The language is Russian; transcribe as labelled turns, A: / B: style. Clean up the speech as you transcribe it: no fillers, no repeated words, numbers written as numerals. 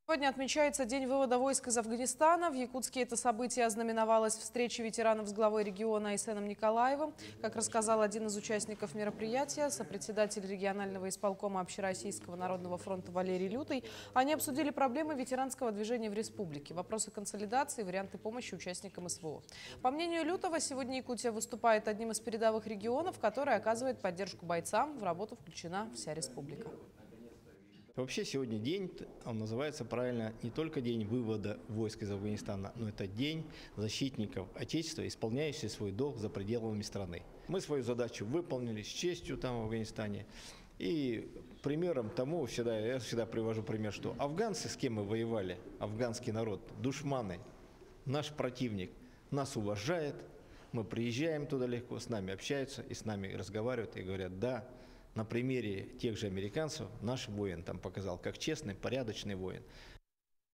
A: Сегодня отмечается День вывода войск из Афганистана. В Якутске это событие ознаменовалось встречей ветеранов с главой региона Айсеном Николаевым. Как рассказал один из участников мероприятия, сопредседатель регионального исполкома Общероссийского народного фронта Валерий Лютый, они обсудили проблемы ветеранского движения в республике, вопросы консолидации, варианты помощи участникам СВО. По мнению Лютого, сегодня Якутия выступает одним из передовых регионов, который оказывает поддержку бойцам. В работу включена вся республика.
B: Вообще сегодня день, он называется правильно, не только день вывода войск из Афганистана, но это день защитников Отечества, исполняющих свой долг за пределами страны. Мы свою задачу выполнили с честью там в Афганистане. И примером тому я всегда привожу пример, что афганцы, с кем мы воевали, афганский народ, душманы, наш противник, нас уважает, мы приезжаем туда легко, с нами общаются и с нами разговаривают и говорят: да. На примере тех же американцев наш воин там показал, как честный, порядочный воин.